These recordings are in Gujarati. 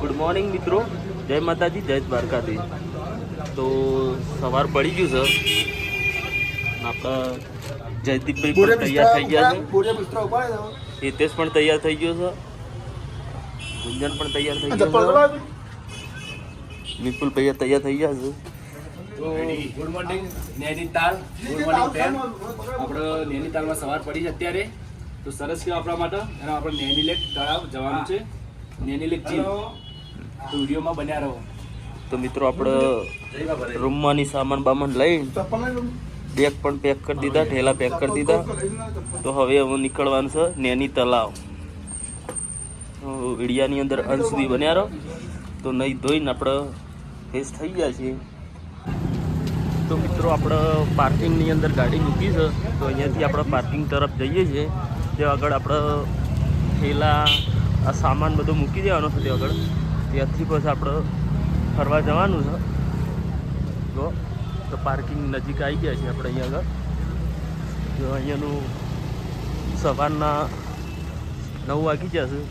ગુડ મોર્નિંગ મિત્રો, જય માતાજી, જય દ્વારકાથી। તો સવાર પડી ગયું છે, આપણા જયદીપભાઈ પણ તૈયાર થઈ ગયા છે, હિતેશ પણ તૈયાર થઈ ગયો છે, ગુંજન પણ તૈયાર થઈ ગયો છે, વિપુલ ભૈયા તૈયાર થઈ ગયા છે। તો good morning Nainital, good morning friend. આપણે નૈનીતાલમાં સવાર પડી છે અત્યારે, તો સરસ કહેવાય આપણા માટે। અને આપણે નૈની લેક તળાવ જવાનું છે, નૈની લેક જી, તો વિડીયોમાં બન્યા રહો। તો મિત્રો આપણે રૂમમાંની સામાન બામાન લઈને બેગ પણ પેક કરી દીધા, ઠેલા પેક કરી દીધા। તો હવે નીકળવાનું છે નૈની તળાવ। વિડિયાની અંદર અંત સુધી બન્યા રહો। તો નહીં ધોઈને આપણે ફેસ થઈ ગયા છીએ। તો મિત્રો આપણે પાર્કિંગની અંદર ગાડી મૂકી છે, તો અહીંયાથી આપણે પાર્કિંગ તરફ જઈએ છીએ। ત્યાં આગળ આપણે ઠેલા આ સામાન બધો મૂકી દેવાનો છે ત્યાં આગળ, ત્યાંથી પછી આપણે ફરવા જવાનું છે। તો પાર્કિંગ નજીક આવી ગયા છે આપણે અહીંયા આગળ। જો અહીંયાનું સવારના 9 વાગી ગયા છે,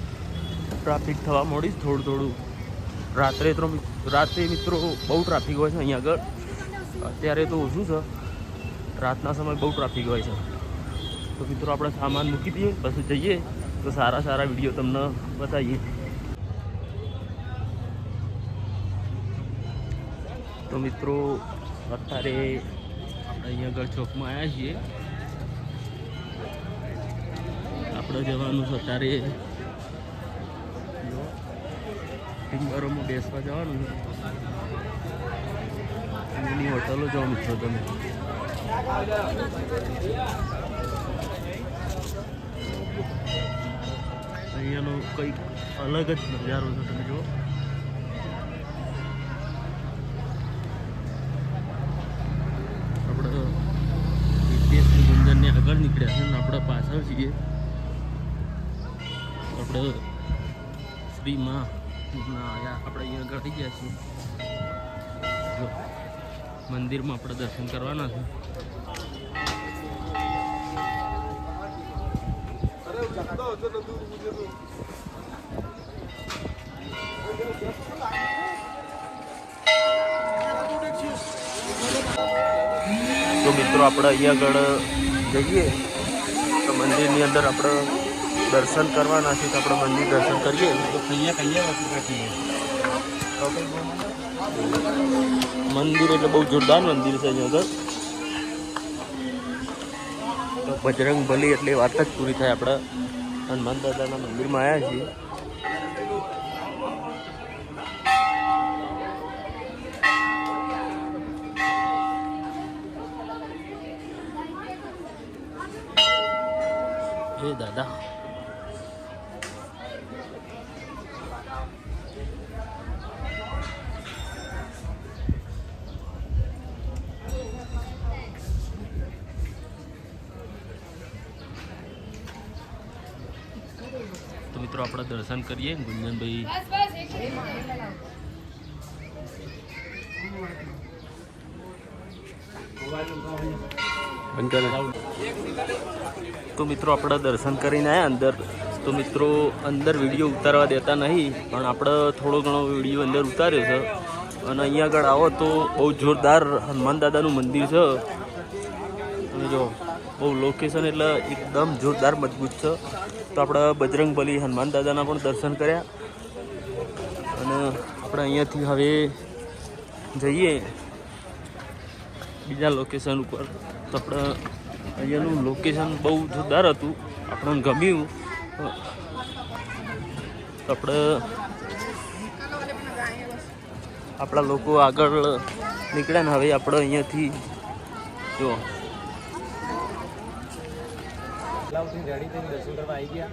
ટ્રાફિક થવા મોડી થોડું રાત્રે મિત્રો બહુ ટ્રાફિક હોય છે અહીંયા આગળ। અત્યારે તો ઓછું છે, રાતના સમય બહુ ટ્રાફિક હોય છે। તો મિત્રો આપણે સામાન મૂકી દઈએ, પછી જઈએ તો સારા વિડીયો તમને બતાવીએ। તો મિત્રો અત્યારે આપણે અહીંયા આગળ ચોકમાં આવ્યા છીએ। આપણે જવાનું છે અત્યારે ટિમ્બરોમાં બેસવા જવાનું છે। એની હોટલો જાઓ મિત્રો તમે। અહીંયાનો કંઈક અલગ જ નજારો છે, તમે જુઓ। આપણે હિતેશની ગુંજનને આગળ નીકળ્યા છે ને આપણે પાછળ છીએ। આપણે શ્રીમાં આપણે અહીંયા આગળ થઈ ગયા છીએ। જો મંદિરમાં આપણે દર્શન કરવાના છે। તો મિત્રો આપણે અહીંયા આગળ જઈએ તો મંદિરની અંદર આપણે દર્શન કરવાના છે, તો આપણે મંદિર દર્શન કરીએ। તો મંદિર એટલે બહુ જોરદાર મંદિર છે અહીંયા આગળ। તો બજરંગ બલી એટલે વાત જ પૂરી થાય। આપણે હનુમાન દાદાના મંદિરમાં આવ્યા છીએ। હે દાદા, તો મિત્રો આપણે દર્શન કરીએ। ગુંજનભાઈ તો મિત્રો આપણે દર્શન કરીને આવ્યા અંદર। તો મિત્રો અંદર વિડીયો ઉતારવા દેતા નહીં, પણ આપણે થોડો ઘણો વિડીયો અંદર ઉતાર્યો છે। અને અહીંયા આગળ આવો તો બહુ જોરદાર હનુમાન દાદાનું મંદિર છે। અને જો બહુ લોકેશન એટલે એકદમ જોરદાર મજબૂત છે। તો આપણે બજરંગબલી હનુમાન દાદાના પણ દર્શન કર્યા। અને આપણે અહીંયાથી હવે જઈએ બીજા લોકેશન ઉપર। તો આપણે અહીંયાનું લોકેશન બહુ જોરદાર હતું, આપણને ગમ્યું। તો આપણે આપણા લોકો આગળ નીકળ્યા ને હવે આપણે અહીંયાથી જો રેડી થઈને દર્શન કરવા આવી ગયા।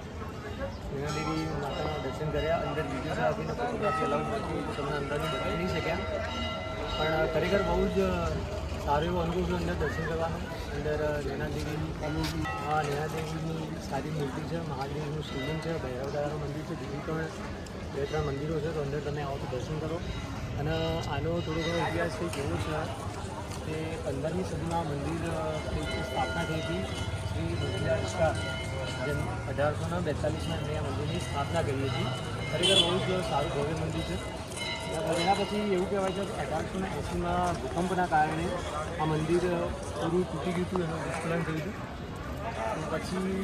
નૈનાદેવી માતાના દર્શન કર્યા। અંદર વિડીયો આપીને ફોટોગ્રાફી અલાઉડ નથી, તો તમને અંદરની બતાવી નહીં શક્યા, પણ ખરેખર બહુ જ સારો એવો અનુભવ છે અંદર દર્શન કરવાનો। અંદર નૈનાદેવીની સારી મૂર્તિ છે, મહાદેવનું શિવલિંગ છે, ભૈરવ દાદાનું મંદિર છે, બીજી પણ 2-3 મંદિરો છે। તો અંદર તમે આવો તો દર્શન કરો। અને આનો થોડો ઘણો ઇતિહાસ કંઈક એવો છે કે 15મી સદીમાં મંદિર સ્થાપના થઈ હતી। શ્રી મોતીલાલ શાહ 1842માં એમણે આ મંદિરની સ્થાપના કરી હતી। ખરેખર બહુ જ સારું ભવ્ય મંદિર છે. એના પછી એવું કહેવાય છે કે 1880માં ભૂકંપના કારણે આ મંદિર પૂરું તૂટી ગયું હતું, એનું વિસ્ખલન થયું હતું. પછી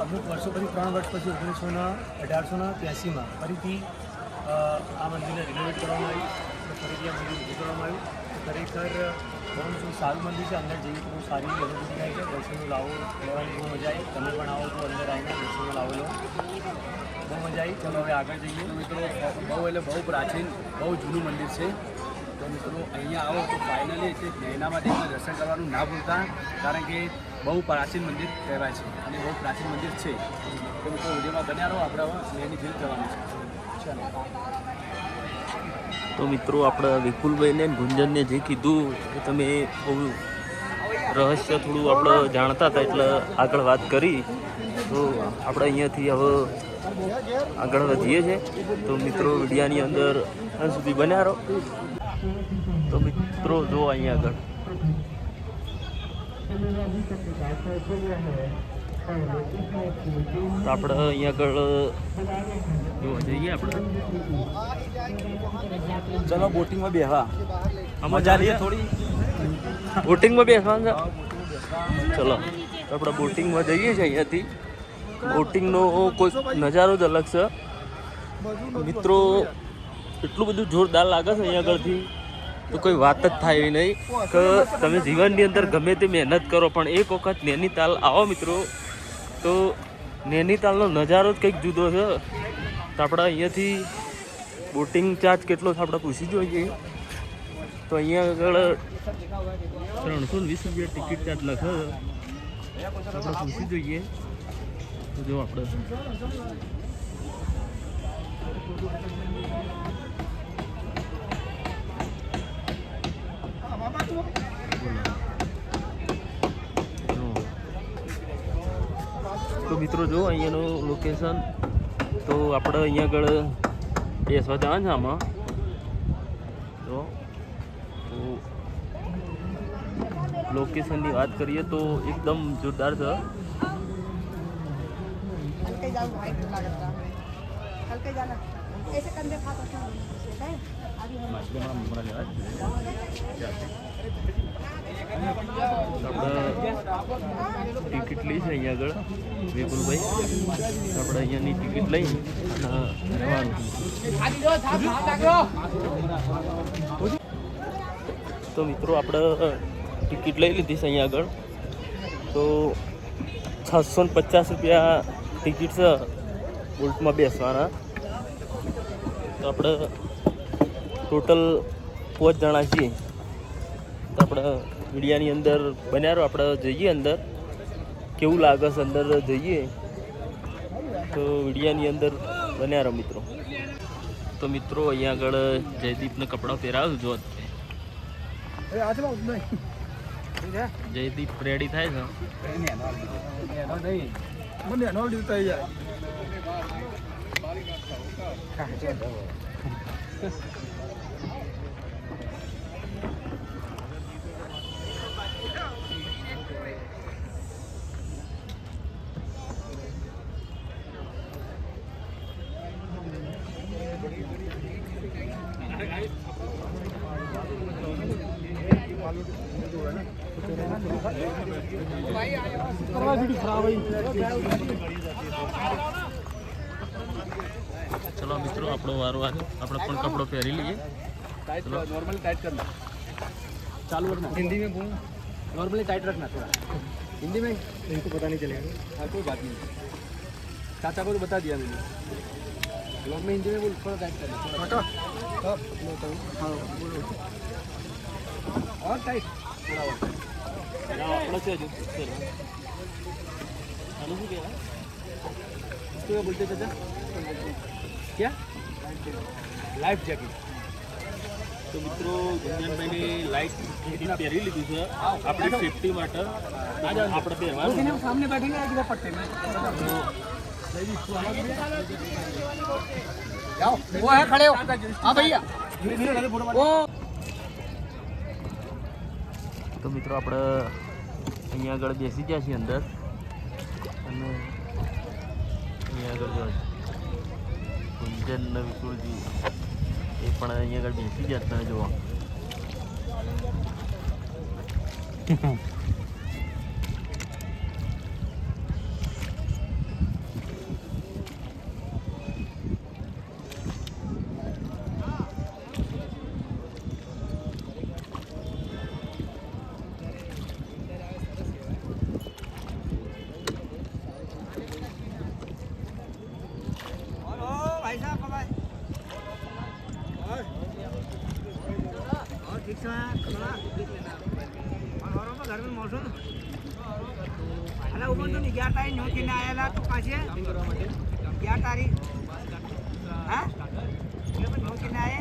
અમુક વર્ષો પછી 3 વર્ષ પછી 1883માં ફરીથી આ મંદિરને રિનોવેટ કરવામાં આવ્યું, ફરીથી આ મંદિર ઊભું કરવામાં આવ્યું. ખરેખર બહુ સારું મંદિર છે. અંદર જઈએ તો બહુ સારી અનુભૂતિ થાય છે. દર્શનનો લાવો લેવાની બહુ મજા આવી. તમે પણ આવો તો અંદર આવીને દર્શનનો લાવો લો, બહુ મજા આવી. ચલો હવે આગળ જઈએ. મિત્રો બહુ પ્રાચીન, બહુ જૂનું મંદિર છે. તો મિત્રો અહીંયા આવો તો ફાઇનલી તે નૈનામાં દેવીના દર્શન કરવાનું ના ભૂલતા, કારણ કે બહુ પ્રાચીન મંદિર કહેવાય છે અને બહુ પ્રાચીન મંદિર છે. તો મિત્રો વિડીયોમાં બન્યા રહો. આપણે હવે નૈની ભીલ જવાનું છે. ચાલો. તો મિત્રો આપણે વિપુલભાઈને ગુંજનને જે કીધું એ તમે બહુ રહસ્ય થોડું આપણે જાણતા હતા એટલે આગળ વાત કરી. તો આપણે અહીંયાથી હવે આગળ વધીએ છીએ. તો મિત્રો વિડીયાની અંદર અંત સુધી બન્યા રહો. તો મિત્રો જો અહીંયા આગળ તો આપણે અહીંયા આગળ જોવા જઈએ. આપણે ચલો બોટિંગમાં બેહવા મજા લઈએ થોડી. બોટિંગમાં બેસવાનું છે. ચલો તો આપણે બોટિંગમાં જઈએ છીએ. અહીંયાથી બોટિંગનો કોઈ નજારો જ અલગ છે મિત્રો. એટલું બધું જોરદાર લાગે છે અહીંયા આગળથી તો કોઈ વાત જ થાય એવી નહીં કે તમે જીવનની અંદર ગમે તે મહેનત કરો પણ એક વખત નૈનીતાલ આવો મિત્રો તો નૈનીતાલનો નજારો જ કંઈક જુદો છે. તો આપણે અહીંયાથી બોટિંગ ચાર્જ કેટલો છે આપણે પૂછી જોઈએ. તો અહીંયા આગળ 320 રૂપિયા ટિકિટ ચાર્જ લખે છે. આપણે પૂછી જોઈએ. તો જો આપણે તો મિત્રો જો અહીંયાનું લોકેશન. તો આપણે અહીંયા આગળ બેસવા જવાનું છે આમાં. તો લોકેશનની વાત કરીએ તો એકદમ જોરદાર છે. આપણે ટિકિટ લઈ છે અહીંયા આગળ વિપુલભાઈ. આપણે અહીંયાની ટિકિટ લઈ અને તો મિત્રો આપણે ટિકિટ લઈ લીધી છે અહીંયા આગળ. તો 650 રૂપિયા ટિકિટ છે બોટમાં બેસવાના. તો આપણે ટોટલ 5 જણા છીએ. તો આપણે મીડિયાની અંદર બન્યા રહો. આપણે જઈએ અંદર કેવું લાગે છે અંદર જઈએ. તો મીડિયાની અંદર બન્યા રહો મિત્રો. તો મિત્રો અહીંયા આગળ જયદીપને કપડાં પહેરાવ્યું જો. જયદીપ રેડી થાય છે. चलो मित्रों આપણો વારો આવ્યો. આપણે પણ કપડો પહેરી લઈએ. नॉर्मली टाइट करना, चालू रखना. हिंदी में बोल. नॉर्मली टाइट रखना थोड़ा. हिंदी में इनको पता नहीं चलेगा. हाँ कोई बात नहीं, चाचा को तो बता दिया मैंने. ब्लॉग में हिंदी में बोल, थोड़ा टाइट करना. हाँ बोलो. और टाइट थोड़ा और. આપણો છે જો ચલો આનું શું કહેવાય? इसको क्या बोलते चाचा? क्या? Life jacket. તો મિત્રો ગુંજનભાઈને લાઈટ પહેરી લીધું છે આપણી સેફટી માટે. આપણે પહેરવાનું सामने बैठेंगे एक पट्टे में. जाओ वो है खड़े हो. हाँ भैया वो. તો મિત્રો આપણે અહીંયા આગળ બેસી ગયા છીએ અંદર અને અહીંયા આગળ ગુંજન ને વિપુલજી એ પણ અહીંયા આગળ બેસી ગયા તમે જુઓ. भाई साहब बाय और ठीक से खाना और घर में मौसम अरे ऊपर तो 11 तारीख नो के आया तो पाछे 11 तारीख हां ये पण नो के आए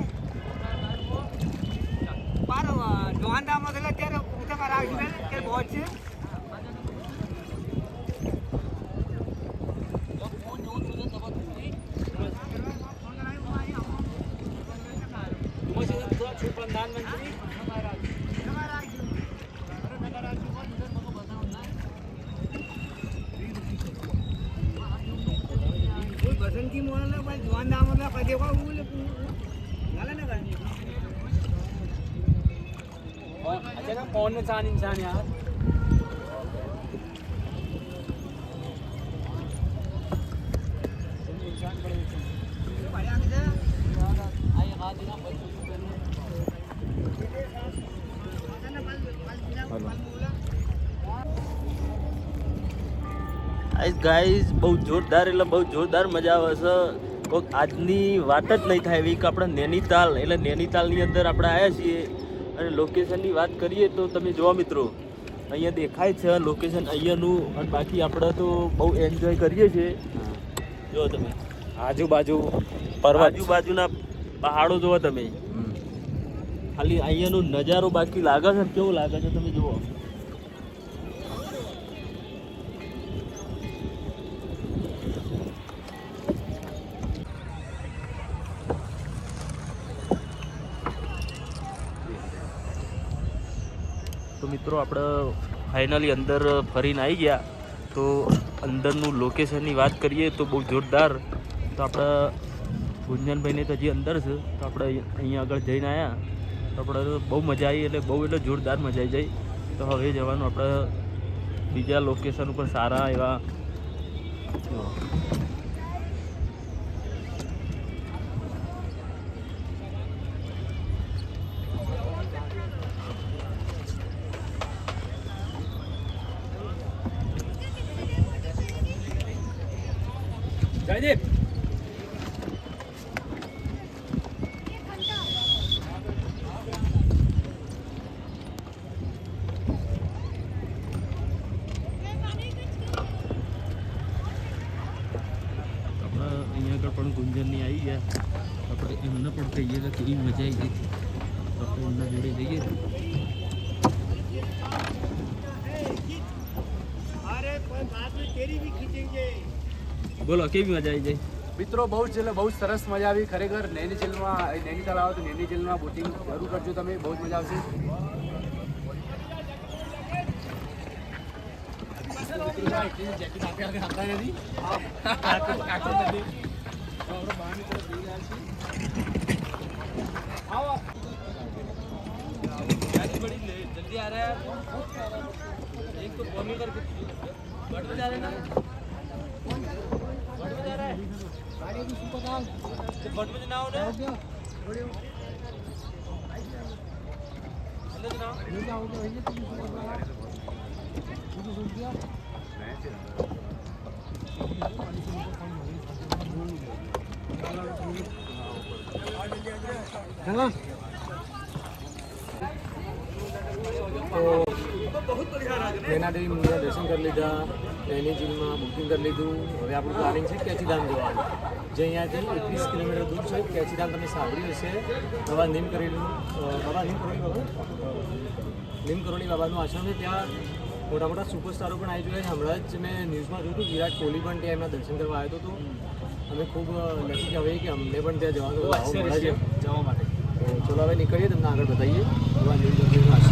पार जोंदा मतलब तेरे उठे पर आ गए के बहुत से प्रधानमंत्री बसंती मोहल्ला भाई जवान दामला कदे का बोले झाला ना काय अचानक कौन इंसान इंसान यार इंसान बड़े भाई आगे आए हाथ देना ગાઈઝ બહુ જોરદાર એટલે બહુ જોરદાર મજા આવે છે. કોઈક આજની વાત જ નહીં થાય એવી કે આપણે નૈનીતાલ એટલે નૈનીતાલની અંદર આપણે આવ્યા છીએ અને લોકેશનની વાત કરીએ તો તમે જુઓ મિત્રો અહીંયા દેખાય છે લોકેશન અહીંયાનું અને બાકી આપણે તો બહુ એન્જોય કરીએ છીએ. જુઓ તમે આજુબાજુ આજુબાજુના પહાડો જુઓ તમે, ખાલી અહીંયાનો નજારો બાકી લાગે છે કેવું લાગે છે તમે જુઓ. તો મિત્રો આપણે ફાઇનલી અંદર ફરીને આવી ગયા. તો અંદરનું લોકેશનની વાત કરીએ તો બહુ જોરદાર. તો આપણે ગુંજનભાઈને તો હજી અંદર છે તો આપણે અહીંયા આગળ જઈને આવ્યા તો આપણે બહુ મજા આવી એટલે બહુ એટલે જોરદાર મજા આવી જાય. તો હવે જવાનું આપણે બીજા લોકેશન ઉપર સારા એવા जयदीप અહીંયા આગળ પણ ગુંજનની આવી ગયા. આપણે એમને પણ કહીએ કે કેવી મજા આવી ગઈ. આપણે એમના જોડે જઈએ. બોલો કેવી મજા આવી જાય મિત્રો? બહુ જ એટલે બહુ જ સરસ મજા આવી ખરેખર. નૈનીતાલ આવો તો નૈની જેલમાં બોટિંગ જરૂર કરજો તમે, બહુ જ મજા આવશે. जल्दी आ रहा है एक तो फोन करके बढ़ जा रहे ना बढ़ जा रहा है गाड़ी भी सुपर काम तो बढ़ में ना हो ना अंदर ना ले जाओ तो ये तुम सुन दिया हाँ तो नैना देवी मंदिर दर्शन कर लीधा, नैनी झीलમાં બુકિંગ કરી લીધું. હવે આપણું પ્લાનિંગ છે કેચીધામ જવાનું, જે અહીંયાથી 21 કિલોમીટર દૂર છે. કેચીધામ તમે સાંભળ્યું હશે, બાબા નીમ કરોલી બાબાનું આશ્રમ છે. ત્યાં મોટા મોટા સુપરસ્ટારો પણ આવી ગયા છે. હમણાં જ મેં ન્યૂઝમાં જોયું હતું વિરાટ કોહલી પણ ત્યાં એમના દર્શન કરવા આવ્યો હતો. તો અમે ખૂબ લકી કહેવાય કે અમને પણ ત્યાં જવાનું જવા માટે. તો ચલો હવે નીકળીએ, તમને આગળ બતાવીએ બાબા નીમ મંદિરનું આશ્રમ.